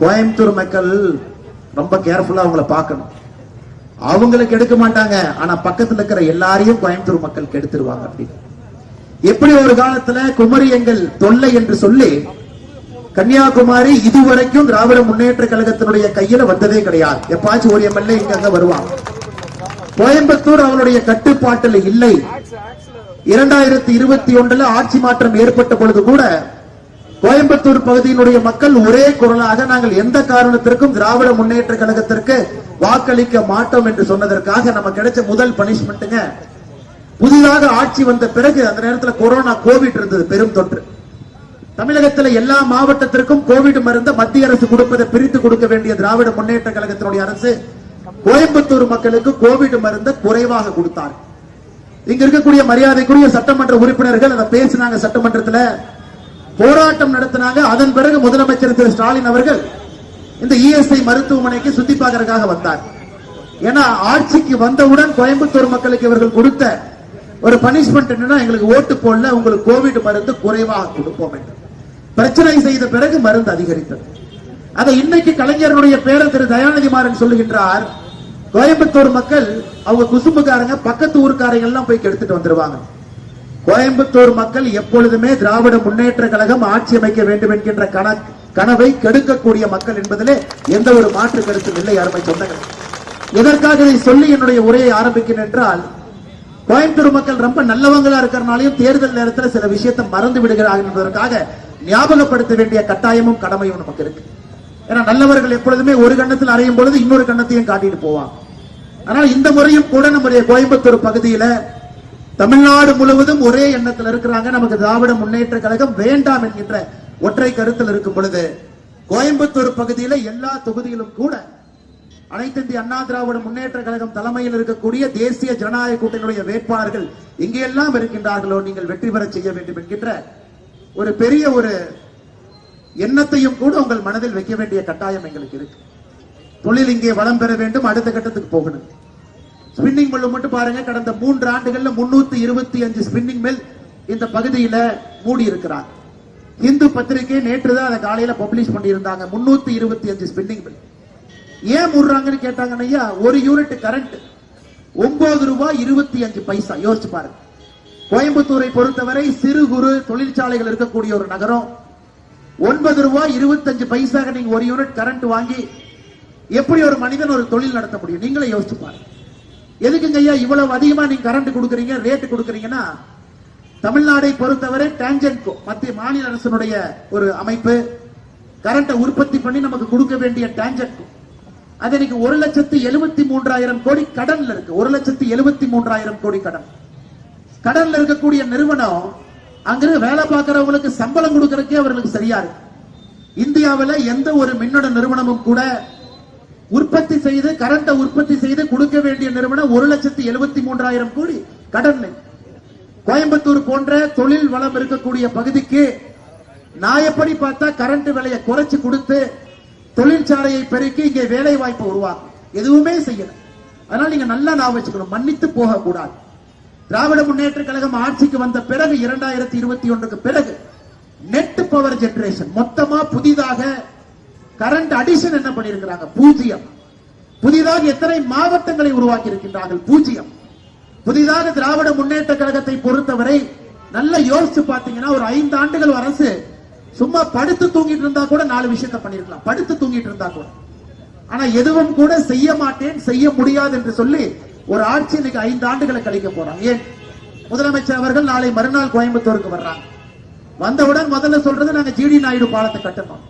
கோயம்புத்தூர் மக்கள் ரொம்ப கேர்ஃபுல்லா அவங்கள பார்க்கணும். அவங்களுக்கு எடுக்க மாட்டாங்க, ஆனா பக்கத்துல இருக்கிற எல்லாரையும் கோயம்புத்தூர் மக்கள் கெடுத்துருவாங்க. அப்படி எப்படி ஒரு காலத்துல குமரி எங்கள் தொல்லை என்று சொல்லி கன்னியாகுமரி இதுவரைக்கும் திராவிட முன்னேற்ற கழகத்தினுடைய கையில வந்ததே கிடையாது. எப்பாச்சும் ஒரு எம்எல்ஏ இங்க வருவாங்க. கோயம்புத்தூர் அவருடைய கட்டுப்பாட்டில் இல்லை. 2021 ஆட்சி மாற்றம் ஏற்பட்ட பொழுது கூட கோயம்புத்தூர் பகுதியினுடைய மக்கள் ஒரே குரலாக நாங்கள் எந்த காரணத்திற்கும் திராவிட முன்னேற்ற கழகத்திற்கு வாக்களிக்க மாட்டோம் என்று சொன்னதற்காக நமக்கு கிடைச்ச முதல் பனிஷ்மெண்ட்டுங்க. புதிதாக ஆட்சி வந்த பிறகு அந்த நேரத்தில் கொரோனா கோவிட் இருந்தது, பெரும் தொற்று. தமிழகத்தில் எல்லா மாவட்டத்திற்கும் கோவிட் மருந்த மத்திய அரசு கொடுப்பதை பிரித்து கொடுக்க வேண்டிய திராவிட முன்னேற்ற கழகத்தினுடைய அரசு கோயம்புத்தூர் மக்களுக்கு கோவிட் மருந்த குறைவாக கொடுத்தார். இங்க இருக்கக்கூடிய மரியாதைக்குரிய சட்டமன்ற உறுப்பினர்கள் அதை பேசினாங்க, சட்டமன்றத்தில் போராட்டம் நடத்தினாங்க. அதன் பிறகு முதலமைச்சர் திரு ஸ்டாலின் அவர்கள் இந்த இஎஸ்ஐ மருத்துவமனைக்கு சுத்தி பார்க்கறதுக்காக வந்தார். ஏன்னா ஆட்சிக்கு வந்தவுடன் கோயம்புத்தூர் மக்களுக்கு இவர்கள் கொடுத்த ஒரு பனிஷ்மெண்ட் என்னன்னா, எங்களுக்கு ஓட்டு போடல, உங்களுக்கு கோவிட் மருந்து குறைவாக கொடுப்போம் என்று பிரச்சனை செய்த பிறகு மருந்து அதிகரித்தது. அதை இன்னைக்கு கலைஞருடைய பேரன் திரு தயாநிதி மாறன் சொல்லுகின்றார், கோயம்புத்தூர் மக்கள் அவங்க குசும்புக்காரங்க பக்கத்து ஊருக்காரங்க எல்லாம் போய் கெடுத்துட்டு வந்துருவாங்க. கோயம்புத்தூர் மக்கள் எப்பொழுதுமே திராவிட முன்னேற்ற கழகம் ஆட்சி அமைக்க வேண்டும் என்கின்ற கனவை கெடுக்கக்கூடிய மக்கள் என்பதிலே எந்த ஒரு மாற்று கருத்தும் இல்லை. அருமை சொந்தங்கள், எதற்காக இதை சொல்லி என்னுடைய உரையை ஆரம்பிக்கிறேன் என்றால், கோயம்புத்தூர் மக்கள் ரொம்ப நல்லவங்களா இருக்கிறனாலையும் தேர்தல் நேரத்தில் சில விஷயத்தை மறந்து விடுகிறார்கள் என்பதற்காக ஞாபகப்படுத்த வேண்டிய கட்டாயமும் கடமையும் நமக்கு இருக்கு. ஏன்னா நல்லவர்கள் எப்பொழுதுமே ஒரு கண்ணத்தில் அறையும் பொழுது இன்னொரு கண்ணத்தையும் காட்டிட்டு போவாங்க. ஆனால் இந்த முறையும் கூட நம்முடைய கோயம்புத்தூர் பகுதியில தமிழ்நாடு முழுவதும் ஒரே எண்ணத்தில் இருக்கிறாங்க. நமக்கு திராவிட முன்னேற்ற கழகம் வேண்டாம் என்கின்ற ஒற்றை கருத்தில் இருக்கும் பொழுது கோயம்புத்தூர் பகுதியில எல்லா தொகுதியிலும் கூட அனைத்து இந்திய அண்ணா திராவிட முன்னேற்ற கழகம் தலைமையில் இருக்கக்கூடிய தேசிய ஜனநாயக கூட்டணியுடைய வேட்பாளர்கள் எங்கெல்லாம் இருக்கின்றார்களோ நீங்கள் வெற்றி பெற செய்ய வேண்டும் என்கின்ற ஒரு பெரிய ஒரு எண்ணத்தையும் கூட உங்கள் மனதில் வைக்க வேண்டிய கட்டாயம் எங்களுக்கு இருக்கு. தொழில் இங்கே வளம் பெற வேண்டும், அடுத்த கட்டத்துக்கு போகணும். ஸ்பின்னிங் மில் மட்டும் பாருங்க, கடந்த 3 ஆண்டுகள்ல 325 ஸ்பின்னிங் மில் இந்த பகுதியில மூடி இருக்கிறார். இந்து பத்திரிகை நேற்று தான் அதை காலையில பப்ளிஷ் பண்ணி இருந்தாங்க. 325 ஸ்பின்னிங் மில் ஏன் மூடுறாங்கன்னு கேட்டாங்கன்னா, ஐயா ஒரு யூனிட் கரண்ட் 9 ரூபாய் 25 பைசா. யோசிச்சு பாருங்க, கோயம்புத்தூரை பொறுத்தவரை சிறு குறு தொழிற்சாலைகள் இருக்கக்கூடிய ஒரு நகரம். 9 ரூபாய் 25 பைசாக நீங்க ஒரு யூனிட் கரண்ட் வாங்கி எப்படி ஒரு மனிதன் ஒரு தொழில் நடத்த முடியும்? நீங்களே யோசிச்சு பாருங்க. எதுக்குங்க ஐயா இவ்வளவு அதிகமா நீங்க கரண்ட் கொடுக்குறீங்க, ரேட் கொடுக்குறீங்கன்னா, தமிழ்நாடை பொறுத்தவரை டான்ஜென்கோ மத்திய மாநில அரசினுடைய ஒரு அமைப்பு கரண்ட்டை உற்பத்தி பண்ணி நமக்கு கொடுக்க வேண்டிய டான்ஜென்கோ அது இன்னைக்கு 1,73,000 கோடி கடன்ல இருக்கு. 1,73,000 கோடி கடன். கடன்ல இருக்கக்கூடிய நிறுவனம் அங்கிருந்து வேலை பார்க்கிறவங்களுக்கு சம்பளம் கொடுக்கறதுக்கே அவர்களுக்கு சரியா இருக்கு. இந்தியாவில் எந்த ஒரு மின்னணு நிறுவனமும் கூட உற்பத்தி செய்து கரண்ட உற்பத்தி செய்து கொடுக்க வேண்டிய நிறுவனம் 1,73,000 கோடி கடன். கோயம்புத்தூர் போன்ற தொழில் வளம் இருக்கக்கூடிய பகுதிக்கு நான் எப்படி பார்த்தா கரண்ட் விலையை குறைச்சு கொடுத்து தொழிற்சாலையை பெருக்கி இங்கே வேலை வாய்ப்பு உருவாக்கும். எதுவுமே செய்யல. அதனால நீங்க நல்லா நான் வச்சுக்கணும், மன்னித்து போக கூடாது. திராவிட முன்னேற்ற கழகம் ஆட்சிக்கு வந்த பிறகு 2021 பிறகு நெட் பவர் ஜெனரேஷன் மொத்தமா புதிதாக கரண்ட் அடிஷன் என்ன பண்ணிருக்கிறாங்க? 0. புதிதாக எத்தனை மாவட்டங்களை உருவாக்கி இருக்கின்றார்கள்? 0. புதிதாக திராவிட முன்னேற்ற கழகத்தை பொறுத்தவரை நல்ல யோசிச்சு பாத்தீங்கன்னா, ஒரு 5 ஆண்டுகள் அரசு சும்மா படுத்து தூங்கிட்டு இருந்தா கூட 4 விஷயத்தை பண்ணிருக்கலாம். படுத்து தூங்கிட்டு இருந்தா கூட. ஆனா எதுவும் கூட செய்ய மாட்டேன், செய்ய முடியாது என்று சொல்லி ஒரு ஆட்சி இன்னைக்கு 5 ஆண்டுகளை கழிக்க போறாங்க. ஏன்? முதலமைச்சர் அவர்கள் நாளை மறுநாள் கோயம்புத்தூருக்கு வர்றாங்க. வந்தவுடன் முதல்ல சொல்றது நாங்க ஜிடி நாயுடு பாலத்தை கட்டணும்.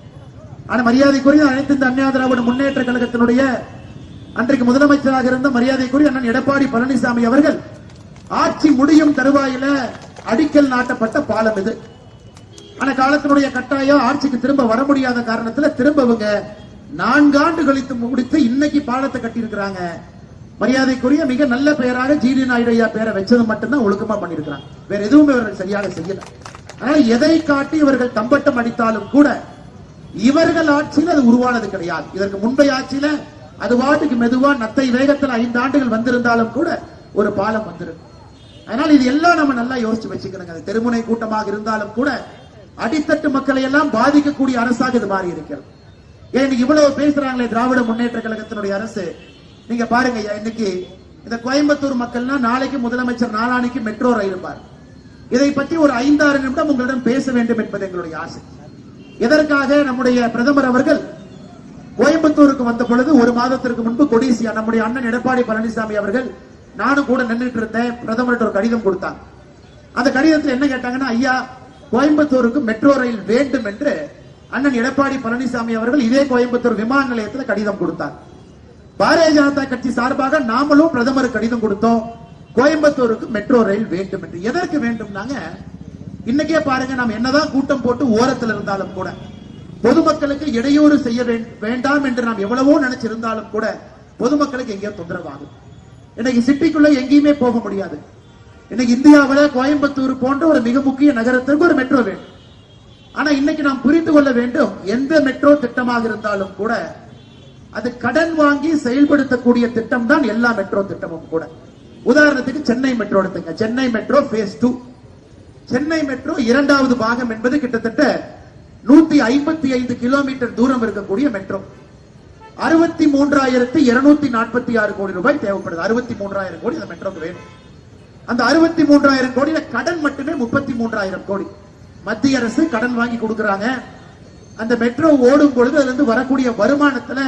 ஆனா மரியாதைக்குரிய அனைத்து இந்த அண்ணா திராவிட முன்னேற்ற கழகத்தினுடைய அன்றைக்கு முதலமைச்சராக இருந்த மரியாதைக்குரிய அண்ணன் எடப்பாடி பழனிசாமி அவர்கள் ஆட்சி முடியும் தருவாயில அடிக்கல் நாட்டப்பட்ட பாலம் இது. ஆனா காலத்தினுடைய கட்டாயம் ஆட்சிக்கு திரும்ப வர முடியாத காரணத்துல திரும்பவங்க 4 ஆண்டு கழித்து முடித்து இன்னைக்கு பாலத்தை கட்டி இருக்கிறாங்க. மரியாதைக்குரிய மிக நல்ல பெயராக ஜிடி நாயுடு ஐயா பேரை வச்சது மட்டும்தான் ஒழுக்கமா பண்ணிருக்கிறாங்க. வேற எதுவுமே இவர்கள் சரியாக செய்யல. ஆனால் எதை காட்டி இவர்கள் தம்பட்டம் அடித்தாலும் கூட இவர்கள் ஆட்சியில் அது உருவானது கிடையாது. இதற்கு முன்பை ஆட்சியில அது வாட்டுக்கு மெதுவா நத்தை வேகத்தில் 5 ஆண்டுகள் வந்திருந்தாலும் கூட ஒரு பாலம் வந்திருக்கும். அதனால இது எல்லாம் நம்ம நல்லா யோசிச்சு வச்சுக்கணுங்க. தெருமுனை கூட்டமாக இருந்தாலும் கூட அடித்தட்டு மக்களை எல்லாம் பாதிக்கக்கூடிய அரசாக இது மாறி இருக்கிறது. ஏன் இவ்வளவு பேசுறாங்களே திராவிட முன்னேற்ற கழகத்தினுடைய அரசு? நீங்க பாருங்க, இன்னைக்கு இந்த கோயம்புத்தூர் மக்கள்னா நாளைக்கு முதலமைச்சர் நாளானைக்கு மெட்ரோ ரயில் பார். இதை பற்றி ஒரு 5-6 நிமிடம் உங்களிடம் பேச வேண்டும் என்பது எங்களுடைய ஆசை. எதற்காக நம்முடைய பிரதமர் அவர்கள் கோயம்புத்தூருக்கு வந்த பொழுது ஒரு மாதத்திற்கு முன்பு கொடிசியா நம்முடைய அண்ணன் எடப்பாடி பழனிசாமி அவர்கள், நானும் கூட நின்றுட்டு இருந்தேன், பிரதமர்கிட்ட ஒரு கடிதம் கொடுத்தாங்க. அந்த கடிதத்தில் என்ன கேட்டாங்கன்னா, ஐயா கோயம்புத்தூருக்கு மெட்ரோ ரயில் வேண்டும் என்று அண்ணன் எடப்பாடி பழனிசாமி அவர்கள் இதே கோயம்புத்தூர் விமான நிலையத்தில் கடிதம் கொடுத்தார். பாரதிய ஜனதா கட்சி சார்பாக நாமளும் பிரதமருக்கு கடிதம் கொடுத்தோம், கோயம்புத்தூருக்கு மெட்ரோ ரயில் வேண்டும் என்று. எதற்கு வேண்டும்னாங்க, இன்னைக்கே பாருங்க, நாம் என்னதான் கூட்டம் போட்டு ஓரத்தில் இருந்தாலும் கூட பொதுமக்களுக்கு இடையூறு செய்ய வேண்டாம் என்று நாம் எவ்வளவோ நினைச்சிருந்தாலும் கூட பொதுமக்களுக்கு எங்கேயோ தொந்தரவாகும். இன்னைக்கு சிட்டிக்குள்ள எங்கேயுமே போக முடியாது. இன்னைக்கு இந்தியாவில் கோயம்புத்தூர் போன்ற ஒரு மிக முக்கிய நகரத்திற்கு ஒரு மெட்ரோ வேண்டும். ஆனா இன்னைக்கு நாம் புரிந்து கொள்ள வேண்டும், எந்த மெட்ரோ திட்டமாக இருந்தாலும் கூட அது கடன் வாங்கி செயல்படுத்தக்கூடிய திட்டம் தான் எல்லா மெட்ரோ திட்டமும் கூட. உதாரணத்துக்கு சென்னை மெட்ரோ எடுத்துங்க. Chennai metro phase 2, Chennai metro இரண்டாவது பாகம் என்பது கிட்டத்தட்ட 155 கிலோமீட்டர் தூரம் இருக்கக்கூடிய மெட்ரோ. 63,246 கோடி ரூபாய் தேவைப்படுது. 63,000 கோடி அந்த மெட்ரோக்கு வேணும். அந்த 63,000 கோடியில கடன் மட்டுமே 33,000 கோடி மத்திய அரசு கடன் வாங்கி கொடுக்கறாங்க. அந்த மெட்ரோ ஓடும் பொழுது அதுல இருந்து வரக்கூடிய வருமானத்துல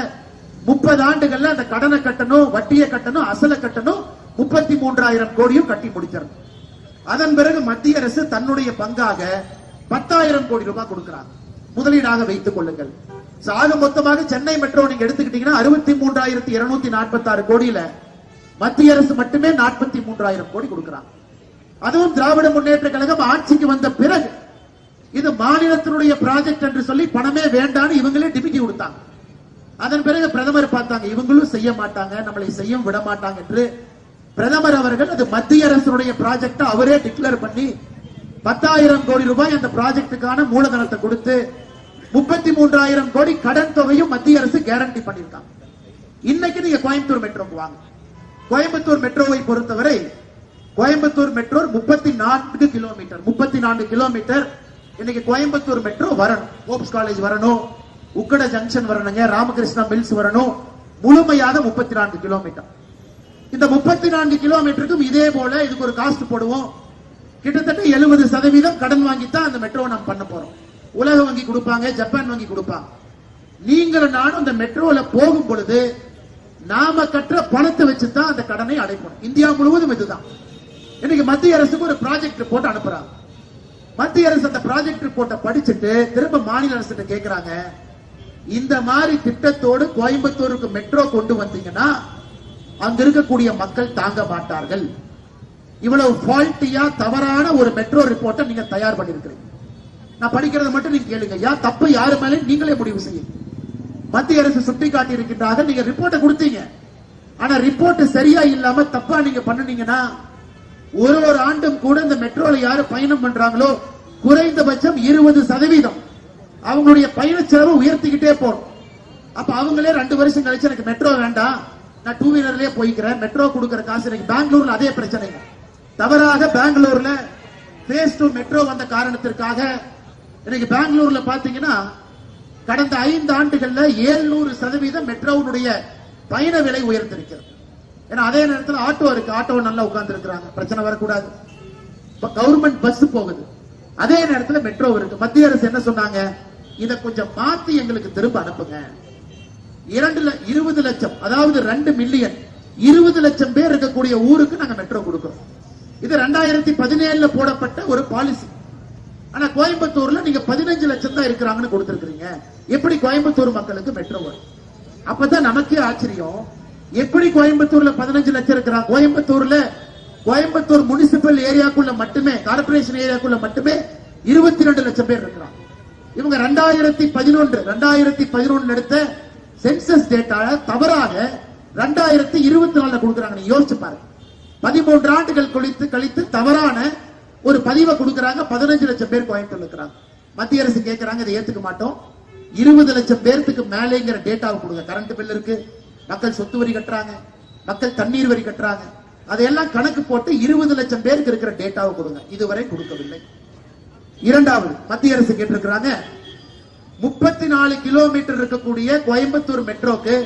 30 ஆண்டுகள்ல அந்த கடனை கட்டணும், வட்டியை கட்டணும், அசலை கட்டணும், 33,000 கோடியும் கட்டி முடிச்சிடும். அதன் பிறகு மத்திய அரசு தன்னுடைய பங்காக 10,000 கோடி ரூபாய் கொடுக்கிறாங்க, முதலீடாக வைத்துக் கொள்ளுங்கள். ஆக மொத்தமாக சென்னை மெட்ரோ நீங்க எடுத்துக்கிட்டீங்கன்னா 63,246 கோடியில மத்திய அரசு மட்டுமே 43,000 கோடி கொடுக்கிறாங்க. அதுவும் திராவிட முன்னேற்ற கழகம் ஆட்சிக்கு வந்த பிறகு இது மாநிலத்தினுடைய ப்ராஜெக்ட் என்று சொல்லி பணமே வேண்டான்னு இவங்களே டிமிக்கி கொடுத்தாங்க. அதன் பிறகு பிரதமர் பார்த்தாங்க, இவங்களும் செய்ய மாட்டாங்க, நம்மளை செய்ய விட மாட்டாங்க என்று பிரதமர் அவர்கள் அது மத்திய அரசுடைய ப்ராஜெக்ட் அவரே டிக்ளேர் பண்ணி 10,000 கோடி ரூபாய் அந்த ப்ராஜெக்டுக்கான மூலதனத்தை கொடுத்து 33,000 கோடி கடன் தொகையும் மத்திய அரசு கேரண்டி பண்ணிருக்காங்க. இன்னைக்கு நீங்க கோயம்புத்தூர் மெட்ரோக்கு வாங்க. கோயம்புத்தூர் மெட்ரோவை பொறுத்தவரை கோயம்புத்தூர் மெட்ரோ 34 கிலோமீட்டர் 34 கிலோமீட்டர். இன்னைக்கு கோயம்புத்தூர் மெட்ரோ வரணும், ஹோப்ஸ் காலேஜ் வரணும், உக்கட ஜங்ஷன் வரணுங்க, ராமகிருஷ்ணா மில்ஸ் வரணும், முழுமையாக 34 கிலோமீட்டர். இந்த 34 கிலோமீட்டருக்கும் இதே போல இதுக்கு ஒரு காஸ்ட் போடுவோம். கிட்டத்தட்ட 70% கடன் வாங்கித்தான் அந்த மெட்ரோ நாம் பண்ண போறோம். உலக வங்கி கொடுப்பாங்க, ஜப்பான் வங்கி கொடுப்பாங்க. நீங்களும் நானும் அந்த மெட்ரோல போகும் பொழுது நாம கற்ற பணத்தை வச்சுதான் அந்த கடனை அடைப்போம். இந்தியா முழுவதும் இதுதான். இன்னைக்கு மத்திய அரசுக்கு ஒரு ப்ராஜெக்ட் ரிப்போர்ட் அனுப்புறாங்க. மத்திய அரசு அந்த ப்ராஜெக்ட் ரிப்போர்ட்டை படிச்சுட்டு திரும்ப மாநில அரசு கேட்கிறாங்க, இந்த மாதிரி திட்டத்தோடு கோயம்புத்தூருக்கு மெட்ரோ கொண்டு வந்தீங்கன்னா அங்க இருக்கக்கூடிய மக்கள் தாங்க மாட்டார்கள். இவ்வளவு ஃபால்ட்டியா தவறான ஒரு மெட்ரோ ரிப்போர்ட்டை நீங்க தயார் பண்ணிருக்கிறீங்க. நான் படிக்கிறத மட்டும் நீங்க கேளுங்க, தப்பு யாரு மேலே நீங்களே முடிவு செய்யுங்க. மத்திய அரசு சுட்டி காட்டி இருக்கின்றாங்க, நீங்க ரிப்போர்ட்டை கொடுத்தீங்க, ஆனா ரிப்போர்ட் சரியா இல்லாம தப்பா நீங்க பண்ணுனீங்கன்னா ஒரு ஆண்டும் கூட இந்த மெட்ரோல யாரு பயணம் பண்றாங்களோ குறைந்தபட்சம் 20% அவங்களுடைய பயண செலவு உயர்த்திக்கிட்டே போறோம். அப்ப அவங்களே 2 வருஷம் கழிச்சு எனக்கு மெட்ரோ வேண்டாம், நான் 2 வீலர்லயே போய்க்கிறேன், மெட்ரோ கொடுக்கிற காசு. எனக்கு பெங்களூர்ல அதே பிரச்சனைங்க. தவறாக பெங்களூர்ல phase 2 மெட்ரோ வந்த காரணத்திற்காக இன்னைக்கு பெங்களூர்ல பாத்தீங்கன்னா கடந்த 5 ஆண்டுகள்ல 700% மெட்ரோவுடைய பயண விலை உயர்ந்திருக்கிறது. ஏன்னா அதே நேரத்தில் ஆட்டோ இருக்கு, ஆட்டோ நல்லா உட்கார்ந்து இருக்கிறாங்க, பிரச்சனை வரக்கூடாது. கவர்மெண்ட் பஸ் போகுது, அதே நேரத்தில் மெட்ரோ இருக்கு. மத்திய அரசு என்ன சொன்னாங்க, இதை கொஞ்சம் மாத்தி எங்களுக்கு திரும்ப அனுப்புங்க. 20 லட்சம், அதாவது 2 மில்லியன் 20 லட்சம் பேர் இருக்கக்கூடிய ஊருக்கு நாங்க மெட்ரோ கொடுக்கிறோம். இது 2017 போடப்பட்ட ஒரு பாலிசி. ஆனா கோயம்புத்தூர்ல நீங்க 15 லட்சம் தான் இருக்கிறாங்கன்னு கொடுத்திருக்கீங்க. எப்படி கோயம்புத்தூர் மக்களுக்கு மெட்ரோ வரும்? அப்பதான் நமக்கே ஆச்சரியம், எப்படி கோயம்புத்தூர்ல 15 லட்சம் இருக்கிறாங்க? கோயம்புத்தூர் முனிசிபல் ஏரியாக்குள்ள மட்டுமே, கார்பரேஷன் ஏரியாக்குள்ள மட்டுமே 22 லட்சம் பேர் இருக்கிறாங்க. இவங்க 2011 எடுத்த சென்சஸ் டேட்டா தவறாக 2024 கொடுக்கறாங்க. நீங்க யோசிச்சு பாருங்க, 13 ஆண்டுகள் கழித்து தவறான ஒரு பதிவை கொடுக்கறாங்க. 15 லட்சம் பேர் கோயம்புத்தூர்ல இருக்கிறாங்க. மத்திய அரசு கேட்கறாங்க, இதை ஏத்துக்க மாட்டோம், 20 லட்சம் பேருக்கு மேலேங்கிற டேட்டாவை கொடுங்க. கரண்ட் பில் இருக்கு, மக்கள் சொத்து வரி கட்டுறாங்க, மக்கள் தண்ணீர் வரி கட்டுறாங்க, அதையெல்லாம் கணக்கு போட்டு 20 லட்சம் பேருக்கு இருக்கிற டேட்டாவை கொடுங்க. இதுவரை கொடுக்கவில்லை. இரண்டாவது, மத்திய அரசு கேட்டிருக்கிறாங்க, 34 கிலோமீட்டர் இருக்கக்கூடிய கோயம்புத்தூர் மெட்ரோக்கு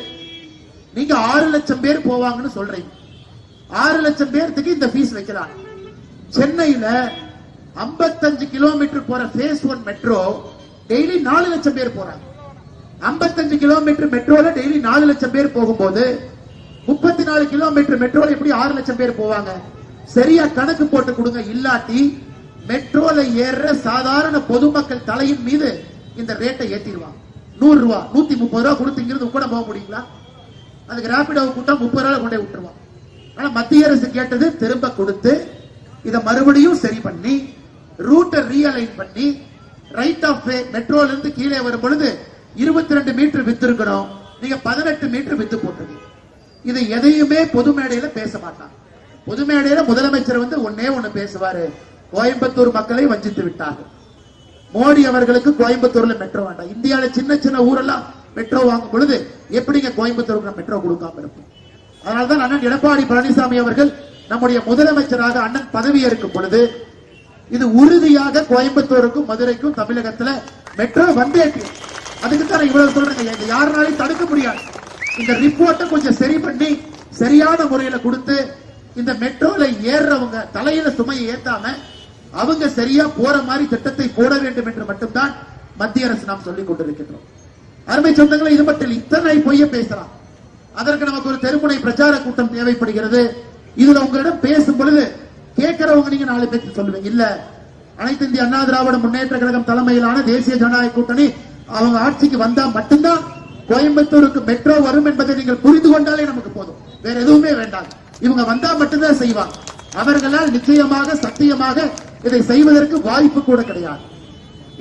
நீங்க 6 லட்சம் பேர் போவாங்கன்னு சொல்றீங்க. 6 லட்சம் பேருக்கு இந்த ஃபீஸ் வைக்கலாம். சென்னையில 55 கிலோமீட்டர் போற ஃபேஸ் 1 மெட்ரோ டெய்லி 4 லட்சம் பேர் போறாங்க. 55 கிலோமீட்டர் மெட்ரோல டெய்லி 4 லட்சம் பேர் போகும்போது 34 கிலோமீட்டர் மெட்ரோல எப்படி 6 லட்சம் பேர் போவாங்க? சரியா கணக்கு போட்டு கொடுங்க. இல்லாட்டி மெட்ரோல ஏற சாதாரண பொதுமக்கள் தலையின் மீது இந்த ரேட்டை ஏத்திடுவாங்க. 100 ரூபாய் 130 ரூபாய் கொடுத்து இங்கிருந்து கூட போக முடியுங்களா? அதுக்கு ரேபிடோ கூட்டம் 30 ரூபாய் கொண்டே விட்டுருவான். ஆனா மத்திய அரசு கேட்டது திரும்ப கொடுத்து இதை மறுபடியும் சரி பண்ணி ரூட்டை ரீஅலைன் பண்ணி ரைட் ஆஃப் வே மெட்ரோல இருந்து கீழே வரும் பொழுது 22 மீட்டர் வித்து இருக்கணும். நீங்க 18 மீட்டர் வித்து போட்டுருக்கீங்க. இதை எதையுமே பொது மேடையில பேச மாட்டாங்க. பொது மேடையில முதலமைச்சர் வந்து ஒண்ணு பேசுவாரு, கோயம்புத்தூர் மக்களை வஞ்சித்து விட்டார்கள். மோடி அவர்களுக்கு கோயம்புத்தூர்ல மெட்ரோ வேண்டாம். இந்தியாவில சின்ன சின்ன ஊரெல்லாம் மெட்ரோ வாங்கும் பொழுது எப்படிங்க கோயம்புத்தூருக்கு மெட்ரோ கொடுக்காம இருக்கும்? அதனால்தான் அண்ணன் எடப்பாடி பழனிசாமி அவர்கள் நம்முடைய முதலமைச்சராக அண்ணன் பதவி ஏற்கும் பொழுது இது உறுதியாக கோயம்புத்தூருக்கும் மதுரைக்கும் தமிழகத்துல மெட்ரோ வந்தே தீரும். அதுக்கு தான் இவ்வளவு சொல்றேங்க. யாருனாலையும் தடுக்க முடியாது. இந்த ரிப்போர்ட்டை கொஞ்சம் சரி பண்ணி சரியான முறையில கொடுத்து இந்த மெட்ரோல ஏறவங்க தலையில சுமையை ஏத்தாம அவங்க சரியா போற மாதிரி திட்டத்தை போட வேண்டும் என்று மட்டும்தான் மத்திய அரசு நாம் சொல்லிக் கொண்டிருக்கின்றோம். அருமை சொந்தங்களை, இது மட்டும் இத்தனை பொய்ய பேசலாம். அதற்கு நமக்கு ஒரு தெருமுனை பிரச்சார கூட்டம் தேவைப்படுகிறது. இதுல உங்களிடம் பேசும் பொழுது கேட்கிறவங்க நீங்க 4 பேருக்கு சொல்லுவீங்க, இல்ல அனைத்து இந்திய அண்ணா திராவிட முன்னேற்ற கழகம் தலைமையிலான தேசிய ஜனநாயக கூட்டணி அவங்க ஆட்சிக்கு வந்தா மட்டும்தான் கோயம்புத்தூருக்கு மெட்ரோ வரும் என்பதை நீங்கள் புரிந்து கொண்டாலே நமக்கு போதும், வேற எதுவுமே வேண்டாம். இவங்க வந்தா மட்டும்தான் செய்வாங்க. அவர்களால் நிச்சயமாக சத்தியமாக இதை செய்வதற்கு வாய்ப்பு கூட கிடையாது.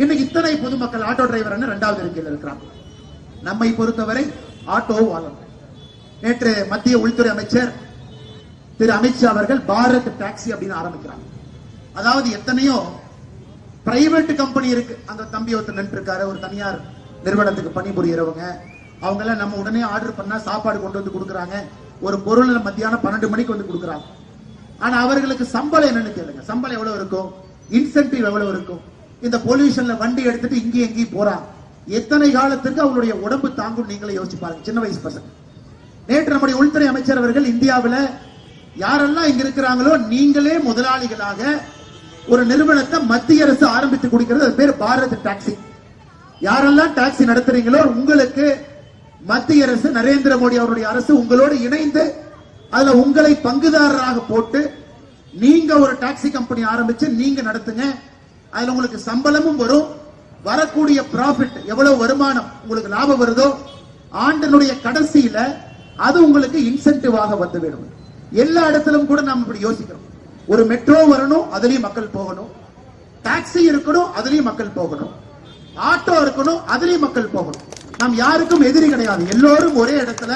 இன்னைக்கு இத்தனை பொதுமக்கள் ஆட்டோ டிரைவர் 2வது இருக்கையில் இருக்கிறாங்க. நம்மை பொறுத்தவரை ஆட்டோ வாழும். நேற்று மத்திய உள்துறை அமைச்சர் திரு அமித்ஷா அவர்கள் பாரத் டாக்ஸி அப்படின்னு ஆரம்பிக்கிறாங்க. அதாவது எத்தனையோ பிரைவேட் கம்பெனி இருக்கு. அந்த தம்பி ஒருத்தர் நின்று இருக்காரு, ஒரு தனியார் நிறுவனத்துக்கு பணிபுரியறவங்க. அவங்க எல்லாம் நம்ம உடனே ஆர்டர் பண்ணா சாப்பாடு கொண்டு வந்து கொடுக்குறாங்க. ஒரு பொருள் மத்தியானம் 12 மணிக்கு வந்து கொடுக்குறாங்க. ஆனா அவர்களுக்கு சம்பளம் என்னன்னு கேளுங்க. சம்பளம் எவ்வளவு இருக்கும்? இன்சென்டிவ் எவ்வளவு இருக்கும்? இந்த பொல்யூஷன்ல வண்டி எடுத்துட்டு இங்கே எங்கேயும் போறாங்க. எத்தனை காலத்துக்கு அவங்களுடைய உடம்பு தாங்கும் நீங்களே யோசிச்சு பாருங்க. சின்ன வயசு பசங்க. நேற்று நம்முடைய உள்துறை அமைச்சர் அவர்கள் இந்தியாவில் யாரெல்லாம் இங்க இருக்கிறாங்களோ நீங்களே முதலாளிகளாக ஒரு நிறுவனத்தை மத்திய அரசு ஆரம்பித்து கொடுக்கிறது. அது பேர் பாரத் டாக்ஸி. யாரெல்லாம் டாக்ஸி நடத்துறீங்களோ உங்களுக்கு மத்திய அரசு நரேந்திர மோடி அவருடைய அரசு உங்களோடு இணைந்து அதுல உங்களை பங்குதாரராக போட்டு நீங்க ஒரு டாக்ஸி கம்பெனி ஆரம்பிச்சு நீங்க நடத்துங்க. அதுல உங்களுக்கு சம்பளமும் வரும். வரக்கூடிய ப்ராஃபிட் எவ்வளவு வருமானம் உங்களுக்கு லாபம் வருதோ ஆண்டினுடைய கடைசியில அது உங்களுக்கு இன்சென்டிவாக வந்து வேணும். எல்லா இடத்திலும் கூட நாம் இப்படி யோசிக்கிறோம். ஒரு மெட்ரோ வரணும், அதுலயும் மக்கள் போகணும். டாக்ஸி இருக்கணும், அதுலயும் மக்கள் போகணும். ஆட்டோ இருக்கணும், அதுலயும் மக்கள் போகணும். நாம் யாருக்கும் எதிரி கிடையாது. எல்லோரும் ஒரே இடத்துல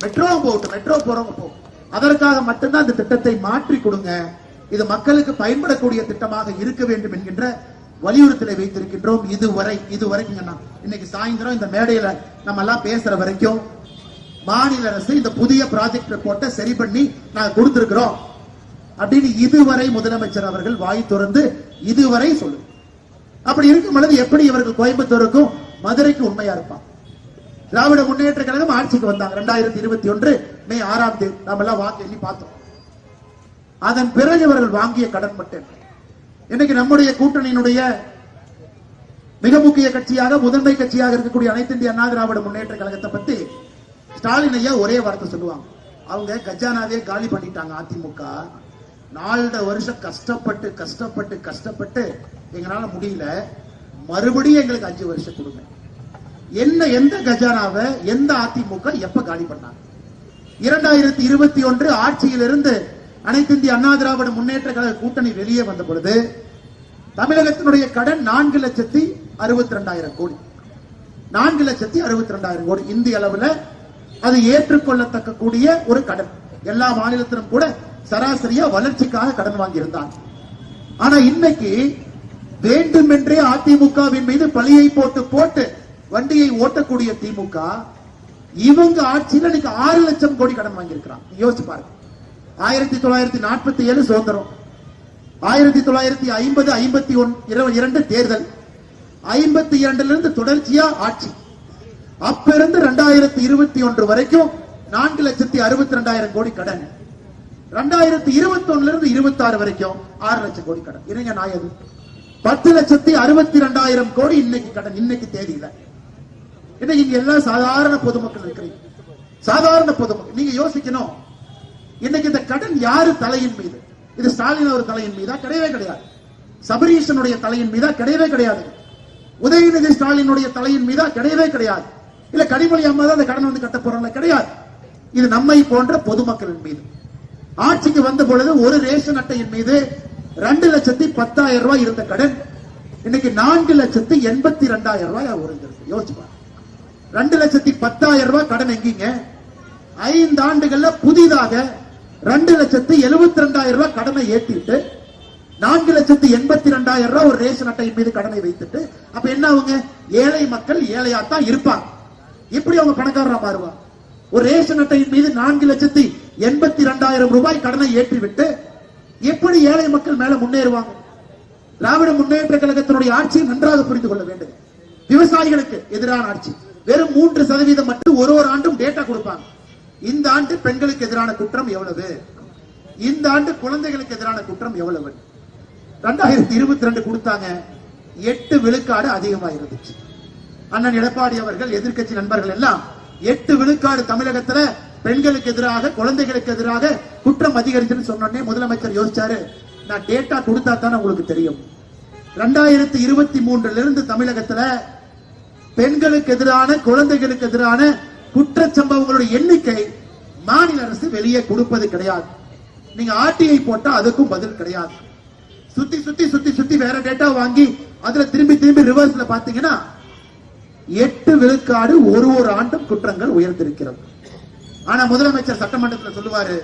மெட்ரோ போகட்டும், மெட்ரோ போறவங்க போகும். அதற்காக மட்டும்தான் இந்த திட்டத்தை மாற்றி கொடுங்க. இது மக்களுக்கு பயன்படக்கூடிய திட்டமாக இருக்க வேண்டும் என்கின்ற வலியுறுத்தலை வைத்திருக்கின்றோம். இதுவரைக்கும் இன்னைக்கு சாயந்தரம் இந்த மேடையில நம்ம எல்லாம் பேசுற வரைக்கும் மாநில அரசு இந்த புதிய ப்ராஜெக்ட் ரிப்போர்ட்டை சரி பண்ணி நாங்க கொடுத்திருக்கிறோம் அப்படின்னு இதுவரை முதலமைச்சர் அவர்கள் வாய் திறந்து இதுவரை சொல்லு. அப்படி இருக்கும் பொழுது எப்படி இவர்கள் கோயம்புத்தூருக்கும் மதுரைக்கும் உண்மையா இருப்பாங்க? திராவிட முன்னேற்ற கழகம் ஆட்சிக்கு வந்தாங்க 2021 மே 6ஆம் தேதி. நாம எல்லாம் வாக்கு எண்ணி பார்த்தோம். அதன் பிறகு இவர்கள் வாங்கிய கடன் மட்டும் இன்னைக்கு நம்முடைய கூட்டணியினுடைய மிக முக்கிய கட்சியாக முதன்மை கட்சியாக இருக்கக்கூடிய அனைத்து இந்திய அண்ணா திராவிட முன்னேற்ற கழகத்தை பத்தி ஸ்டாலின் ஐயா ஒரே வார்த்தை சொல்லுவாங்க, அவங்க கஜானாவே காலி பண்ணிட்டாங்க. அதிமுக 4 வருஷம் கஷ்டப்பட்டு கஷ்டப்பட்டு கஷ்டப்பட்டு எங்களால முடியல, மறுபடியும் எங்களுக்கு 5 வருஷம் கொடுங்க. என்ன எந்த கஜானாவை எந்த அதிமுக எப்ப காலி பண்ணாங்க? 2021 ஆட்சியிலிருந்து அனைத்து இந்திய அண்ணா திராவிட முன்னேற்ற கழக கூட்டணி வெளியே வந்த பொழுது தமிழகத்தினுடைய கடன் 4,62,000 கோடி. 4,62,000 கோடி இந்திய அளவுல அது ஏற்றுக்கொள்ளத்தக்க கூடிய ஒரு கடன். எல்லா மாநிலத்திலும் கூட சராசரியா வளர்ச்சிக்காக கடன் வாங்கி இருந்தாங்க. ஆனா இன்னைக்கு வேண்டுமென்றே அதிமுகவின் மீது பழியை போட்டு போட்டு வண்டியை ஓட்டக்கூடிய திமுக இவங்க ஆட்சியில் இன்னைக்கு 6 லட்சம் கோடி கடன் வாங்கி இருக்கிறாங்க. யோசிச்சு பாருங்க. 1947 சுதந்திரம், 1950 52 தேர்தல், 52 தொடர்ச்சியா ஆட்சி. அப்ப இருந்து 2021 வரைக்கும் 4,62,200 கோடி கடன். 2021 இருந்து 26 வரைக்கும் 6 லட்சம் கோடி கடன். இருங்க நாயது 10,62,200 கோடி இன்னைக்கு கடன். இன்னைக்கு தேதியில இன்னைக்கு இங்க எல்லாம் சாதாரண பொதுமக்கள் இருக்கிறீங்க. சாதாரண பொதுமக்கள் நீங்க யோசிக்கணும். இன்னைக்கு இந்த கடன் யாரு தலையின் மீது? இது ஸ்டாலின் அவர் தலையின் மீதா? கிடையவே கிடையாது. சபரீஷனுடைய தலையின் மீதா? கிடையவே கிடையாது. உதயநிதி ஸ்டாலினுடைய தலையின் மீதா? கிடையவே கிடையாது. இல்ல கனிமொழி அம்மா தான் அந்த கடன் வந்து கட்ட போறாங்க? கிடையாது. இது நம்மை போன்ற பொதுமக்களின் மீது. ஆட்சிக்கு வந்த பொழுது ஒரு ரேஷன் அட்டையின் மீது 2,10,000 ரூபாய் இருந்த கடன் இன்னைக்கு 4,82,000 ரூபாய் உயர்ந்திருக்கு. யோசிச்சு பாருங்க. 2,10,000 ரூபாய் கடன் எங்கீங்க? 5 ஆண்டுகள்ல புதிதாக 2,72,000 ரூபாய் கடனை ஏற்றிட்டு 4,82,000 ரூபாய் ஒரு ரேஷன் அட்டையின் மீது கடனை வைத்துட்டு அப்ப என்ன ஆகுங்க? ஏழை மக்கள் ஏழையாத்தான் இருப்பாங்க. எப்படி அவங்க பணக்காரரா மாறுவாங்க? ஒரு ரேஷன் அட்டையின் மீது 4,82,000 ரூபாய் கடனை ஏற்றிவிட்டு எப்படி ஏழை மக்கள் மேல முன்னேறுவாங்க? திராவிட முன்னேற்ற கழகத்தினுடைய ஆட்சியை நன்றாக புரிந்து கொள்ள வேண்டும். விவசாயிகளுக்கு எதிரான ஆட்சி. வெறும் 3% மட்டும் ஒரு ஆண்டும் டேட்டா கொடுப்பாங்க. இந்த ஆண்டு பெண்களுக்கு எதிரான குற்றம் எவ்வளவு, இந்த ஆண்டு குழந்தைகளுக்கு எதிரான குற்றம் எவ்வளவு. 2022 கொடுத்தாங்க, 8 விழுக்காடு அதிகமா இருந்துச்சு. அண்ணன் எடப்பாடி அவர்கள் எதிர்க்கட்சி நண்பர்கள் எல்லாம் 8 விழுக்காடு தமிழகத்துல பெண்களுக்கு எதிராக குழந்தைகளுக்கு எதிராக குற்றம் அதிகரிச்சுன்னு சொன்னோடனே முதலமைச்சர் யோசிச்சாரு, நான் டேட்டா கொடுத்தா தானே உங்களுக்கு தெரியும். 2023 இருந்து தமிழகத்துல பெண்களுக்கு எதிரான குழந்தைகளுக்கு எதிரான குற்றச்சம்பவங்களுடைய எண்ணிக்கை மாநில அரசு வெளியே கொடுப்பது கிடையாது. நீங்க ஆர்டிஐ போட்டா அதுக்கும் பதில் கிடையாது. சுத்தி சுத்தி சுத்தி சுத்தி வேற டேட்டா வாங்கி அதுல திரும்பி திரும்பி ரிவர்ஸ்ல பாத்தீங்கன்னா 8 விழுக்காடு ஒரு ஆண்டும் குற்றங்கள் உயர்ந்திருக்கிறது. ஆனா முதலமைச்சர் சட்டமன்றத்தில் சொல்லுவாரு,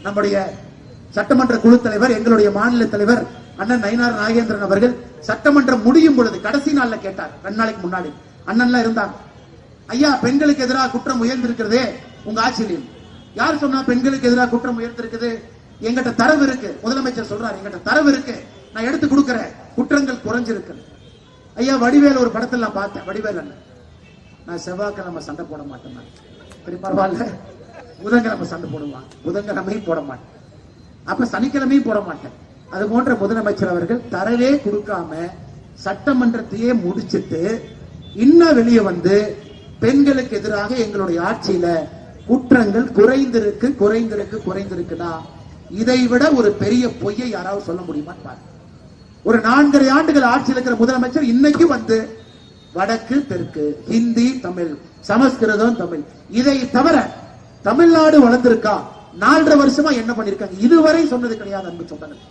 நம்முடைய சட்டமன்ற குழு தலைவர் எங்களுடைய மாநில தலைவர் அண்ணன் நயினார் நாகேந்திரன் அவர்கள் சட்டமன்றம் முடியும் பொழுது கடைசி நாள்ல கேட்டார். 2 நாளைக்கு முன்னாடி அண்ணன்லாம் இருந்தாங்க. ஐயா, பெண்களுக்கு எதிராக குற்றம் உயர்ந்திருக்கிறதே உங்க ஆட்சியில். யார் சொன்னா பெண்களுக்கு எதிராக குற்றம் உயர்ந்திருக்குது? எங்கிட்ட தரவு இருக்கு. முதலமைச்சர் சொல்றாரு, எங்கிட்ட தரவு இருக்கு, நான் எடுத்து கொடுக்கிறேன், குற்றங்கள் குறைஞ்சிருக்கு. ஐயா, வடிவேல் ஒரு படத்தில் நான் பார்த்தேன். வடிவேல் அண்ணன், நான் செவ்வாய்க்கிழமை சண்டை போட மாட்டேன், சரி பரவாயில்ல, புதன்கிழமை சண்டை போடுவான், புதன்கிழமையும் போட மாட்டேன், அப்ப சனிக்கிழமையும் போட மாட்டேன். அது போன்ற முதலமைச்சர் அவர்கள் தரவே கொடுக்காம சட்டமன்றத்தையே முடிச்சிட்டு இன்னும் வெளியே வந்து பெண்களுக்கு எதிராக எங்களுடைய ஆட்சியில குற்றங்கள் குறைந்திருக்கு குறைந்திருக்கு குறைந்திருக்குன்னா இதை விட ஒரு பெரிய பொய்யை யாராவது சொல்ல முடியுமா பாருங்க. ஒரு 4.5 ஆண்டுகள் ஆட்சியில் இருக்கிற முதலமைச்சர் இன்னைக்கு வந்து வடக்கு தெற்கு, ஹிந்தி தமிழ், சமஸ்கிருதம் தமிழ், இதை தவிர தமிழ்நாடு வளர்ந்திருக்கா? 4.5 வருஷமா என்ன பண்ணிருக்காங்க? இதுவரை சொன்னது கிடையாது அன்பு சொந்தங்கள்.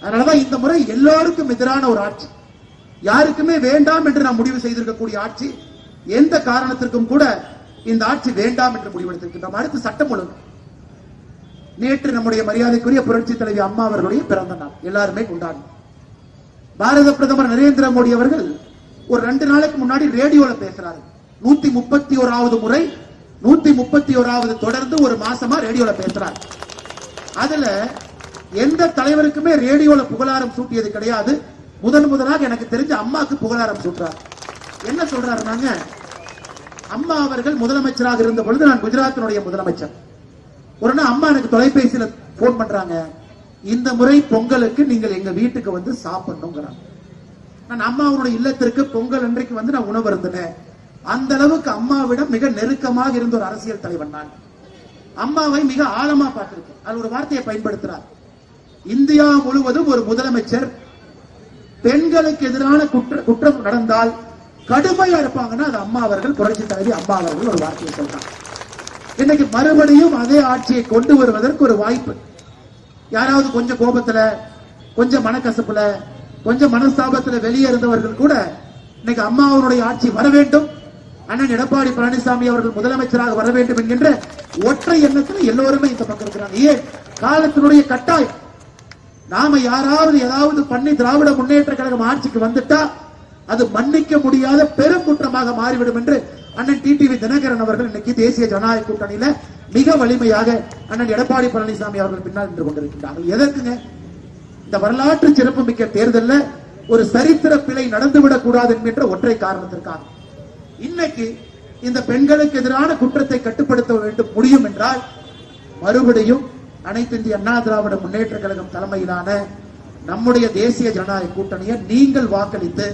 அதனாலதான் இந்த முறை எல்லோருக்கும் எதிரான ஒரு ஆட்சி, யாருக்குமே வேண்டாம் என்று நாம் முடிவு செய்திருக்கக்கூடிய ஆட்சி. எந்த காரணத்திற்கும் கூட இந்த ஆட்சி வேண்டாம் என்று முடிவெடுத்திருக்கின்றோம். அடுத்து சட்டம் ஒழுங்கு. நேற்று நம்முடைய மரியாதைக்குரிய புரட்சி தலைவி அம்மா அவர்களுடைய பிறந்த நாள் எல்லாருமே கொண்டாடும். பாரத பிரதமர் நரேந்திர மோடி அவர்கள் ஒரு 2 நாளைக்கு முன்னாடி ரேடியோல பேசுறாரு. 131வது முறை, 131வது தொடர்ந்து ஒரு மாசமா ரேடியோல பேசுறாரு. அதுல எந்த தலைவருக்குமே ரேடியோல புகழாரம் சூட்டியது கிடையாது. முதலாக எனக்கு தெரிஞ்ச அம்மாக்கு புகழாரம் சூட்டுறார். என்ன சொல்றாருனாங்க, அம்மா அவர்கள் முதலமைச்சராக இருந்த பொழுது நான் குஜராத்தினுடைய முதலமைச்சர். ஒரு நாள் அம்மா எனக்கு தொலைபேசியில போன் பண்றாங்க, இந்த முறை பொங்கலுக்கு நீங்கள் எங்க வீட்டுக்கு வந்து சாப்பிடணுங்கிறாங்க. நான் அம்மாவுடைய இல்லத்திற்கு பொங்கல் அன்றைக்கு வந்து நான் உணவு இருந்தேன். அந்த அளவுக்கு அம்மாவிடம் மிக நெருக்கமாக இருந்த ஒரு அரசியல் தலைவன் நான். அம்மாவை மிக ஆழமா பார்த்திருக்கேன். அது ஒரு வார்த்தையை பயன்படுத்துறார், இந்தியா முழுவதும் ஒரு முதலமைச்சர் பெண்களுக்கு எதிரான குற்றம் நடந்தால் கடுமையா இருப்பாங்கன்னா அது அம்மா அவர்கள், புரட்சி தலைவி அம்மா அவர்கள் ஒரு வார்த்தையை சொல்றாங்க. இன்னைக்கு மறுபடியும் அதே ஆட்சியை கொண்டு வருவதற்கு ஒரு வாய்ப்பு. யாராவது கொஞ்சம் கோபத்துல, கொஞ்சம் மனக்கசப்புல, கொஞ்சம் மனஸ்தாபத்துல வெளியே இருந்தவர்கள் கூட இன்னைக்கு அம்மாவுடைய ஆட்சி வர வேண்டும், அண்ணன் எடப்பாடி பழனிசாமி அவர்கள் முதலமைச்சராக வர வேண்டும் என்கின்ற ஒற்றை எண்ணத்தில் எல்லோருமே இந்த பக்கம் இருக்கிறாங்க. ஏன்? காலத்தினுடைய கட்டாயம். நாம யாராவது ஏதாவது பண்ணி திராவிட முன்னேற்ற கழகம் ஆட்சிக்கு வந்துட்டா அது மன்னிக்க முடியாத பெரும் குற்றமாக மாறிவிடும் என்று அண்ணன் டிடிவி தினகரன் அவர்கள் இன்னைக்கு தேசிய ஜனநாயக கூட்டணியில மிக வலிமையாக அண்ணன் எடப்பாடி பழனிசாமி அவர்கள் பின்னால் நின்று கொண்டிருக்கின்றார்கள். எதற்குங்க? இந்த வரலாற்று சிறப்புமிக்க தேர்தலில் ஒரு சரித்திர பிழை நடந்துவிடக் கூடாது என்கின்ற ஒற்றை காரணத்திற்காக இன்னைக்கு இந்த பெண்களுக்கு எதிரான குற்றத்தை கட்டுப்படுத்த வேண்டும் முடியும் என்றால் மறுபடியும் அனைத்து இந்திய அண்ணா திராவிட முன்னேற்ற கழகம் தலைமையிலான நம்முடைய தேசிய ஜனநாயக கூட்டணியை நீங்கள் வாக்களித்து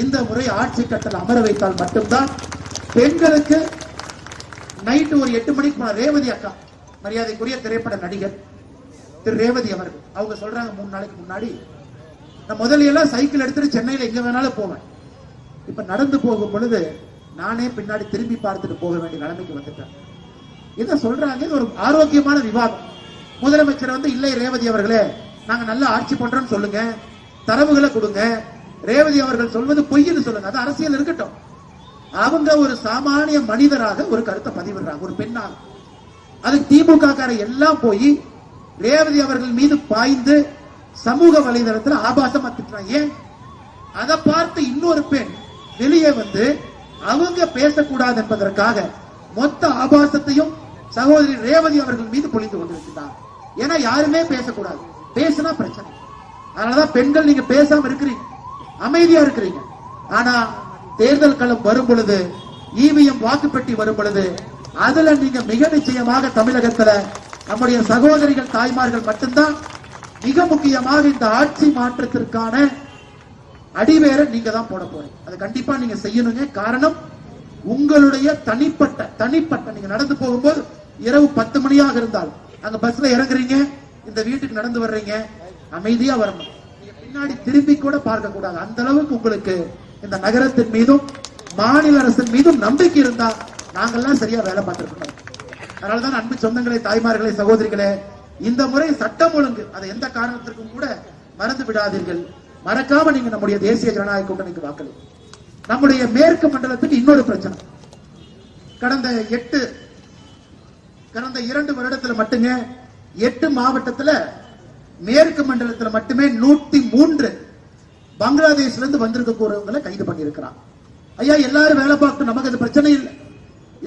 இந்த முறை ஆட்சி கட்டல் அமர வைத்தால் மட்டும்தான் பெண்களுக்கு நைட்டு ஒரு 8 மணிக்கு ரேவதி அக்கா, மரியாதைக்குரிய திரைப்பட நடிகர் திரு ரேவதி அவர்கள், அவங்க சொல்றாங்க 3 நாளைக்கு முன்னாடி, நான் முதல்ல எல்லாம் சைக்கிள் எடுத்துட்டு சென்னையில எங்க வேணாலும் போவேன், இப்ப நடந்து போகும் பொழுது நானே பின்னாடி திரும்பி பார்த்துட்டு போக வேண்டிய நிலைமைக்கு வந்துட்டேன். இதை சொல்றாங்க. இது ஒரு ஆரோக்கியமான விவாதம். முதலமைச்சர் வந்து இல்லை ரேவதி அவர்களே நாங்க நல்ல ஆட்சி பண்றோம்னு சொல்லுங்க, தரவுகளை கொடுங்க, ரேவதி அவர்கள் சொல்வது பொய்ன்னு சொல்லுங்க, அது அரசியல் இருக்கட்டும். அவங்க ஒரு சாமானிய மனிதராக ஒரு கருத்தை பதிவிடுறாங்க, ஒரு பெண்ணாக. அதுக்கு திமுக காரை எல்லாம் போய் ரேவதி அவர்கள் மீது பாய்ந்து சமூக வலைதளத்தில் ஆபாசமா திட்டுறாங்க. ஏன்? அதை பார்த்து இன்னொரு பெண் வெளியே வந்து அவங்க பேசக்கூடாது என்பதற்காக மொத்த ஆபாசத்தையும் சகோதரி ரேவதி அவர்கள் மீது பொழிந்து கொண்டிருக்கிறார். ஏன்னா யாருமே பேசக்கூடாது, பேசினா பிரச்சனை. அதனாலதான் பெண்கள் நீங்க பேசாம இருக்கிறீங்க, அமைதியா இருக்கிறீங்க. ஆனா தேர்தல் களம் வரும் பொழுது, இவிஎம் வாக்குப்பெட்டி வரும் பொழுது, அதுல நீங்க மிக நிச்சயமாக தமிழகத்துல நம்முடைய சகோதரிகள் தாய்மார்கள் மட்டும்தான் மிக முக்கியமாக இந்த ஆட்சி மாற்றத்திற்கான அடிவேற நீங்க தான் போட போறீங்க. அது கண்டிப்பா நீங்க செய்யணுங்க. காரணம், உங்களுடைய தனிப்பட்ட நீங்க நடந்து போகும்போது இரவு 10 மணியாக இருந்தால் அங்க பஸ்ல இறங்குறீங்க, இந்த வீட்டுக்கு நடந்து வர்றீங்க, அமைதியா வரணும். நீங்க பின்னாடி திரும்பி கூட பார்க்க கூடாது. அந்த அளவுக்கு உங்களுக்கு இந்த நகரத்தின் மீதும் மாநில அரசின் மீதும் நம்பிக்கை இருந்தா நாங்கெல்லாம் சரியா வேலை பார்த்திருக்கோம். அதனாலதான் அன்பு சொந்தங்களே, தாய்மார்களே, சகோதரிகளே, இந்த முறை சட்டம் ஒழுங்கு அதை எந்த காரணத்திற்கும் கூட மறந்து விடாதீர்கள். மறக்காம நீங்க நம்முடைய தேசிய ஜனநாயக கூட்டணிக்கு வாக்களி. நம்முடைய மேற்கு மண்டலத்துக்கு இன்னொரு பிரச்சனை. கடந்த 2 வருடத்துல மட்டுங்க 8 மாவட்டத்துல மேற்கு மண்டலத்துல மட்டுமே 103 பங்களாதேஷ்ல இருந்து வந்திருக்கவங்களை கைது பண்ணியிருக்கிறான். ஐயா, எல்லாரும் வேலை பார்க்கணும், நமக்கு அது பிரச்சனை இல்லை.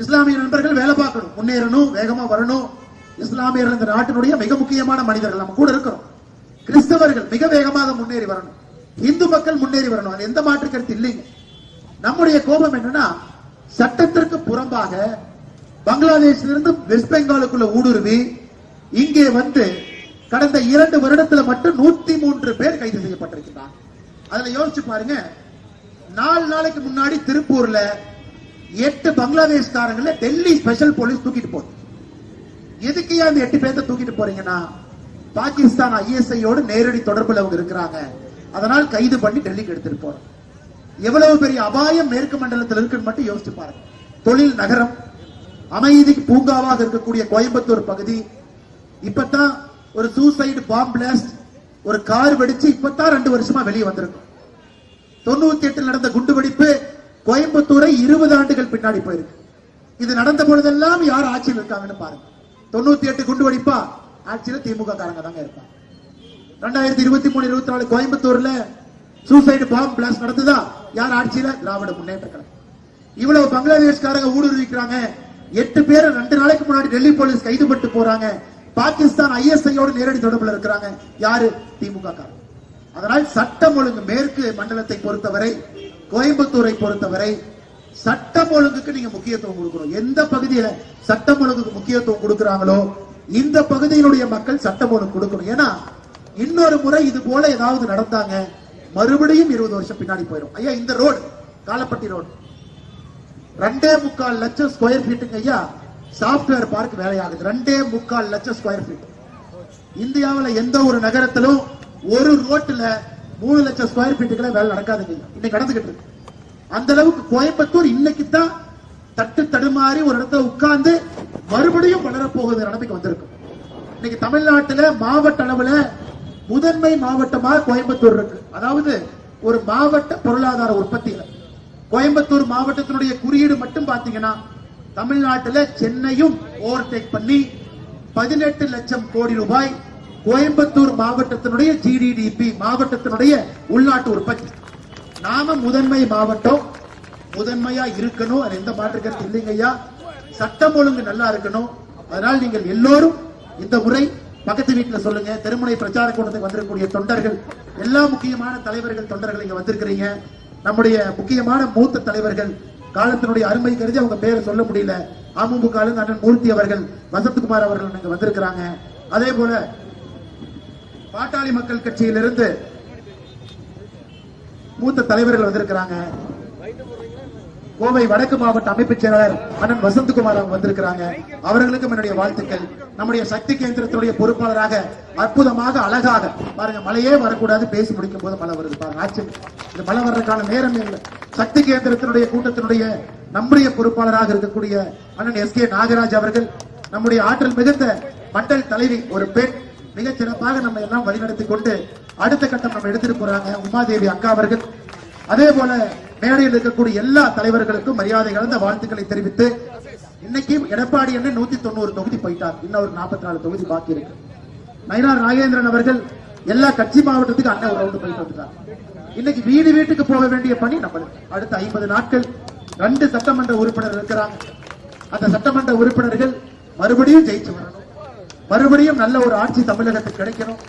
இஸ்லாமிய நண்பர்கள் வேலை பார்க்கணும், முன்னேறணும், வேகமா வரணும். இஸ்லாமியர்கள் இந்த நாட்டினுடைய மிக முக்கியமான மனிதர்கள், நம்ம கூட இருக்கிறோம். கிறிஸ்தவர்கள் மிக வேகமாக முன்னேறி வரணும், இந்து மக்கள் முன்னேறி வரணும், அது எந்த மாற்று கருத்து இல்லைங்க. நம்முடைய கோபம் என்னன்னா, சட்டத்திற்கு புறம்பாக பங்களாதேஷிலிருந்து வெஸ்ட் பெங்காலுக்குள்ள ஊடுருவி இங்கே வந்து கடந்த 2 வருடத்துல மட்டும் 103 பேர் கைது செய்யப்பட்டிருக்கிறார். அதுல யோசிச்சு பாருங்க, 4 நாளைக்கு முன்னாடி திருப்பூர்ல 8 பங்களாதேஷ்காரங்களை டெல்லி ஸ்பெஷல் போலீஸ் தூக்கிட்டு போகுது. எதுக்கு அந்த 8 பேர்த்த தூக்கிட்டு போறீங்கன்னா, பாகிஸ்தான் ஐஎஸ்ஐயோடு நேரடி தொடர்புல அவங்க இருக்கிறாங்க, அதனால் கைது பண்ணி டெல்லிக்கு எடுத்துட்டு போறோம். எவ்வளவு பெரிய அபாயம் மேற்கு மண்டலத்தில் இருக்குன்னு மட்டும் யோசிச்சு பாருங்க. தொழில் நகரம், அமைதிக்கு பூங்காவாக இருக்கக்கூடிய கோயம்புத்தூர் பகுதி, இப்பதான் ஒரு சூசைடு பாம் பிளாஸ்ட், ஒரு கார் வெடிச்சு இப்பதான் 2 வருஷமா வெளியே வந்திருக்கும். 98 நடந்த குண்டு வெடிப்பு கோயம்புத்தூரை 20 ஆண்டுகள் பின்னாடி போயிருக்கு. இது நடந்த பொழுதெல்லாம் யார் ஆட்சியில் இருக்காங்கன்னு பாருங்க. 98 குண்டு வெடிப்பா ஆட்சியில திமுக காரங்க தாங்க இருப்பாங்க. 2023-24 கோயம்புத்தூர்ல சூசைடு பாம் பிளாஸ்ட் நடந்ததா? யார் ஆட்சியில? திராவிட முன்னேற்ற கழகம். இவ்வளவு பங்களாதேஷ்காரங்க ஊடுருவிக்கிறாங்க. 8 பேர் 2 நாளைக்கு முன்னாடி டெல்லி போலீஸ் கைது பண்ணி போறாங்க. பாகிஸ்தான் ஐஎஸ்ஐயோடு நேரடி தொடர்புல இருக்கிறாங்க. யாரு? திமுக காரங்க. அதனால் சட்டம் ஒழுங்கு மேற்கு மண்டலத்தை பொறுத்தவரை, கோயம்புத்தூரை பொறுத்தவரை சட்டம் ஒழுங்குக்கு நீங்க முக்கியத்துவம் கொடுக்கணும். எந்த பகுதியில சட்டம் ஒழுங்குக்கு முக்கியத்துவம் கொடுக்கிறாங்களோ இந்த பகுதியினுடைய மக்கள் சட்டம் ஒழுங்கு கொடுக்கணும். ஏன்னா இன்னொரு முறை இது போல ஏதாவது நடந்தாங்க, மறுபடியும் 20 வருஷம் பின்னாடி போயிடும். ஐயா, இந்த ரோடு காலப்பட்டி ரோடு 2.25 லட்சம் ஸ்கொயர் ஃபீட்டுங்க ஐயா. Software park வேலையாகுது. 2.25 லட்சம் ஸ்கொயர் ஃபீட். இந்தியாவில் எந்த ஒரு நகரத்திலும் ஒரு ரோட்ல 3 லட்சம் ஸ்கொயர் ஃபீட்டுக்குள்ள வேலை நடக்காதுங்க. இன்னைக்கு நடந்துகிட்டு இருக்கு. அந்த அளவுக்கு கோயம்புத்தூர் இன்னைக்கு தான் தட்டு தடுமாறி ஒரு இடத்துல உட்கார்ந்து மறுபடியும் வளரப்போகுது நிலைமைக்கு வந்திருக்கும். இன்னைக்கு தமிழ்நாட்டில் மாவட்ட அளவுல முதன்மை மாவட்டமாக கோயம்புத்தூர் இருக்கு. அதாவது ஒரு மாவட்ட பொருளாதார உற்பத்தியில கோயம்புத்தூர் மாவட்டத்தினுடைய குறியீடு மட்டும் பாத்தீங்கன்னா தமிழ்நாட்டில் சென்னையும் ஓவர்டேக் பண்ணி 18 லட்சம் கோடி ரூபாய் கோயம்புத்தூர் மாவட்டத்தினுடைய ஜிடிபி, மாவட்டத்தினுடைய உள்நாட்டு உற்பத்தி. நாம முதன்மை மாவட்டம், முதன்மையா இருக்கணும், அது எந்த மாற்று கருத்து இல்லைங்க ஐயா. சட்டம் ஒழுங்கு நல்லா இருக்கணும். அதனால் நீங்கள் எல்லோரும் இந்த முறை பக்கத்து வீட்டுல சொல்லுங்க. திருமுனை பிரச்சார கூட்டத்துக்கு வந்திருக்கக்கூடிய தொண்டர்கள், எல்லா முக்கியமான தலைவர்கள் தொண்டர்கள் இங்க வந்திருக்கிறீங்க. நம்முடைய முக்கியமான மூத்த தலைவர்கள், காலத்தினுடைய அருமை கருதி அவங்க பேரை சொல்ல முடியல, அமமுக அண்ணன் மூர்த்தி அவர்கள், வசந்தகுமார் அவர்கள் இங்க வந்திருக்கிறாங்க. அதே போல பாட்டாளி மக்கள் கட்சியிலிருந்து மூத்த தலைவர்கள் வந்திருக்கிறாங்க. கோவை வடக்கு மாவட்ட அமைப்பு செயலாளர் அண்ணன் வசந்தகுமார் அவங்க வந்திருக்கிறாங்க. அவர்களுக்கும் என்னுடைய வாழ்த்துக்கள். நம்முடைய சக்தி கேந்திரத்தினுடைய பொறுப்பாளராக அற்புதமாக அழகாக பாருங்க, மழையே வரக்கூடாது, பேசி முடிக்கும் போது மழை வருது பாருங்க. ஆச்சு, இந்த மழை வர்றதுக்கான நேரம் இல்லை. சக்தி கேந்திரத்தினுடைய கூட்டத்தினுடைய நம்முடைய பொறுப்பாளராக இருக்கக்கூடிய அண்ணன் எஸ்.கே. நாகராஜ் அவர்கள், நம்முடைய ஆற்றல் மிகுந்த மண்டல் தலைவி, ஒரு பெண், மிகச் சிறப்பாக நம்ம எல்லாம் வழிநடத்தி கொண்டு அடுத்த கட்டம் நம்ம எடுத்துட்டு போறாங்க உமாதேவி அக்கா அவர்கள். அதே போல மேடையில் இருக்கக்கூடிய எல்லா தலைவர்களுக்கும் மரியாதை கலந்த வாழ்த்துக்களை தெரிவித்து, இன்னைக்கு எடப்பாடி அண்ணன் 190 தொகுதி போயிட்டார். இன்னும் ஒரு 44 தொகுதி பாக்கி இருக்கு. நயினார் நாகேந்திரன் அவர்கள் எல்லா கட்சி மாவட்டத்துக்கு அண்ணன் ஒரு ரவுண்டு போயிட்டு வந்துட்டார். இன்னைக்கு வீடு வீட்டுக்கு போக வேண்டிய பணி நம்மளுக்கு. அடுத்த 50 நாட்கள் 2 சட்டமன்ற உறுப்பினர் இருக்கிறாங்க. அந்த சட்டமன்ற உறுப்பினர்கள் மறுபடியும் ஜெயிச்சு வரணும், மறுபடியும் நல்ல ஒரு ஆட்சி தமிழகத்துக்கு கிடைக்கணும்.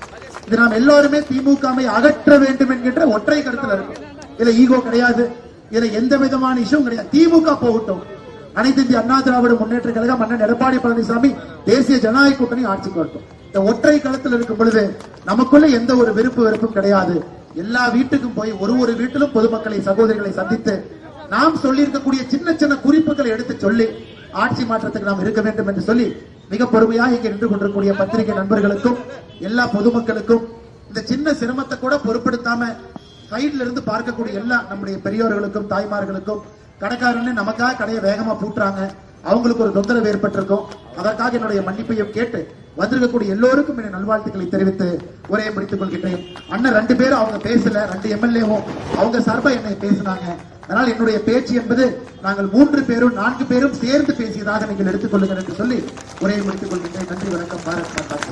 இது நாம் எல்லாருமே திமுகவை அகற்ற வேண்டும் என்கின்ற ஒற்றை கருத்துல இருக்கும். இதுல ஈகோ கிடையாது, இதுல எந்த விதமான இஷ்யூம் கிடையாது. திமுக போகட்டும், அனைத்து இந்திய அண்ணா திராவிட முன்னேற்ற கழகம் அண்ணன் எடப்பாடி பழனிசாமி தேசிய ஜனநாயக கூட்டணி ஆட்சிக்கு வரட்டும். இந்த ஒற்றை களத்தில் இருக்கும் பொழுது நமக்குள்ள எந்த ஒரு வெறுப்பும் கிடையாது. எல்லா வீட்டுக்கும் போய் ஒரு வீட்டிலும் பொதுமக்களை, சகோதரிகளை சந்தித்து நாம் சொல்லி இருக்கக்கூடிய சின்ன சின்ன குறிப்புகளை எடுத்து சொல்லி ஆட்சி மாற்றத்துக்கு நாம் இருக்க வேண்டும் என்று சொல்லி மிக பொறுமையாக இங்கே நின்று கொண்டிருக்கூடிய பத்திரிகை நண்பர்களுக்கும் எல்லா பொதுமக்களுக்கும், இந்த சின்ன சிரமத்தை கூட பொருட்படுத்தாம சைட்ல இருந்து பார்க்கக்கூடிய எல்லா நம்முடைய பெரியவர்களுக்கும் தாய்மார்களுக்கும், கடைக்காரன்னு நமக்காக கடையை வேகமா பூட்டுறாங்க, அவங்களுக்கு ஒரு தொந்தரவு ஏற்பட்டிருக்கும். அதற்காக என்னுடைய மன்னிப்பையும் கேட்டு வந்திருக்கக்கூடிய எல்லோருக்கும் என் நல்வாழ்த்துக்களை தெரிவித்து உரையை முடித்துக் கொள்கின்றேன். அண்ணன் 2 பேரும் அவங்க பேசல, 2 எம்எல்ஏவும் அவங்க சார்பா என்னை பேசினாங்க. அதனால் என்னுடைய பேச்சு என்பது நாங்கள் 3 பேரும் 4 பேரும் சேர்ந்து பேசியதாக நீங்கள் எடுத்துக் கொள்ளுங்கள் என்று சொல்லி உரையை முடித்துக் கொள்கின்றேன். நன்றி, வணக்கம். பாரத் மாதா.